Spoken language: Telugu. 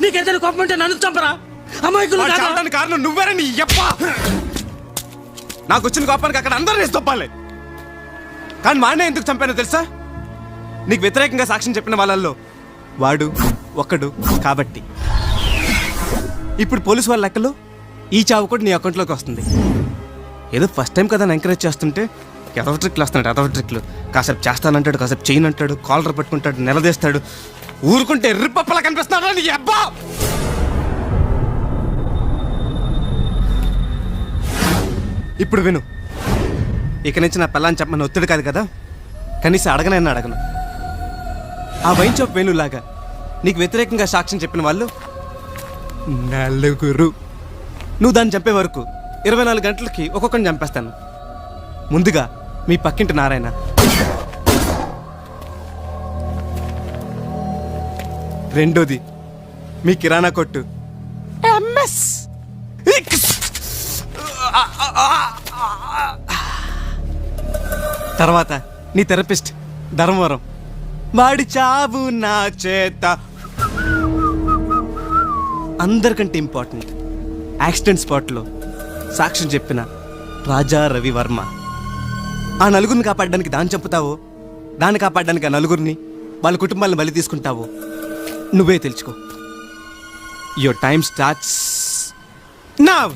నీకేదైనా కోపం అంటే నన్ను చంపరా అమాయకులు వాడు కాదా? చావడానికి కారణం నువ్వేరా నీ యప్ప. నాకు వచ్చిన కోపానికి అక్కడ అందరూ వేసి తప్పాలి. కానీ మా అన్న ఎందుకు చంపానో తెలుసా? నీకు వ్యతిరేకంగా సాక్ష్యం చెప్పిన వాళ్ళల్లో వాడు ఒక్కడు కాబట్టి. ఇప్పుడు పోలీసు వాళ్ళ లెక్కలో ఈ చావు కూడా నీ అకౌంట్లోకి వస్తుంది. ఏదో ఫస్ట్ టైం కదా ఎంకరేజ్ చేస్తుంటే ఎదవ ట్రిక్లు వస్తున్నాడు. ఎదవ ట్రిక్లు కాసేపు చేస్తానంటాడు, కాసేపు చేయనంటాడు, కాలర్ పట్టుకుంటాడు, నిలదీస్తాడు. ఊరుకుంటే ఎర్రిపప్పలా కనిపిస్తున్నాడు నీ అబ్బా. ఇప్పుడు విను, ఇక నుంచి నా పిల్లని చెప్పమని ఒత్తిడి కాదు కదా, కనీసం అడగనైనా అడగను. ఆ వైన్ షాప్ వేణులాగా నీకు వ్యతిరేకంగా సాక్ష్యం చెప్పిన వాళ్ళు 4. నువ్వు దాన్ని చంపే వరకు 24 గంటలకి ఒక్కొక్కరిని చంపేస్తాను. ముందుగా మీ పక్కింటి నారాయణ, రెండోది మీ కిరాణా కొట్టు ఎంఎస్, తర్వాత నీ థెరపిస్ట్ ధర్మవరం, వాడి చావు నా చేత. అందరికంటే ఇంపార్టెంట్, యాక్సిడెంట్ స్పాట్లో సాక్ష్యం చెప్పిన రాజా రవివర్మ. ఆ నలుగురిని కాపాడడానికి దాన్ని చంపుతావో, దాన్ని కాపాడడానికి ఆ నలుగురిని వాళ్ళ కుటుంబాలను బలి తీసుకుంటావో నువ్వే తెలుసుకో. Your time starts now.